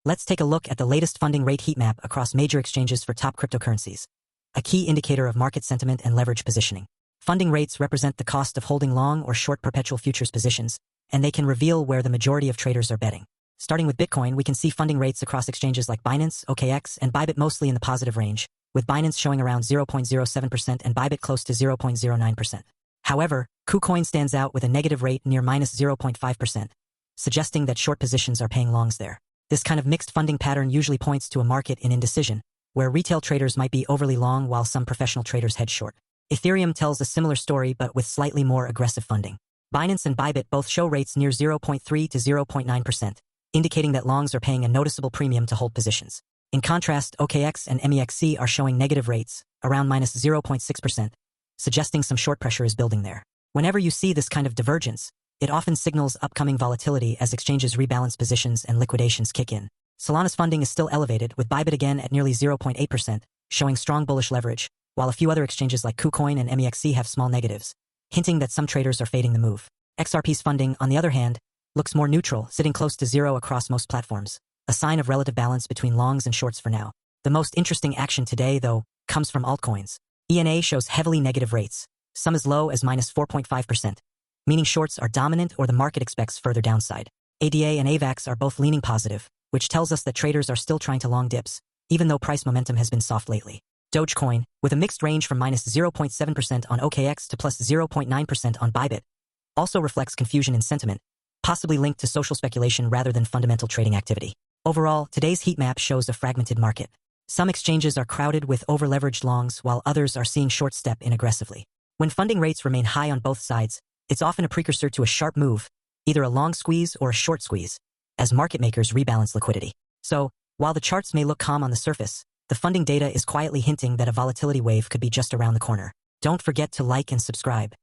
Let's take a look at the latest funding rate heatmap across major exchanges for top cryptocurrencies, a key indicator of market sentiment and leverage positioning. Funding rates represent the cost of holding long or short perpetual futures positions, and they can reveal where the majority of traders are betting. Starting with Bitcoin, we can see funding rates across exchanges like Binance, OKX, and Bybit mostly in the positive range, with Binance showing around 0.07% and Bybit close to 0.09%. However, KuCoin stands out with a negative rate near minus 0.5%, suggesting that short positions are paying longs there. This kind of mixed funding pattern usually points to a market in indecision, where retail traders might be overly long while some professional traders head short. Ethereum tells a similar story but with slightly more aggressive funding. Binance and Bybit both show rates near 0.3 to 0.9%, indicating that longs are paying a noticeable premium to hold positions. In contrast, OKX and MEXC are showing negative rates, around minus 0.6%, suggesting some short pressure is building there. Whenever you see this kind of divergence, it often signals upcoming volatility as exchanges rebalance positions and liquidations kick in. Solana's funding is still elevated, with Bybit again at nearly 0.8%, showing strong bullish leverage, while a few other exchanges like KuCoin and MEXC have small negatives, hinting that some traders are fading the move. XRP's funding, on the other hand, looks more neutral, sitting close to zero across most platforms, a sign of relative balance between longs and shorts for now. The most interesting action today, though, comes from altcoins. ENA shows heavily negative rates, some as low as minus 4.5%, meaning shorts are dominant or the market expects further downside. ADA and AVAX are both leaning positive, which tells us that traders are still trying to long dips, even though price momentum has been soft lately. DOGE, with a mixed range from minus 0.7% on OKX to plus 0.9% on Bybit, also reflects confusion in sentiment, possibly linked to social speculation rather than fundamental trading activity. Overall, today's heat map shows a fragmented market. Some exchanges are crowded with over-leveraged longs while others are seeing short step in aggressively. When funding rates remain high on both sides, it's often a precursor to a sharp move, either a long squeeze or a short squeeze, as market makers rebalance liquidity. So, while the charts may look calm on the surface, the funding data is quietly hinting that a volatility wave could be just around the corner. Don't forget to like and subscribe.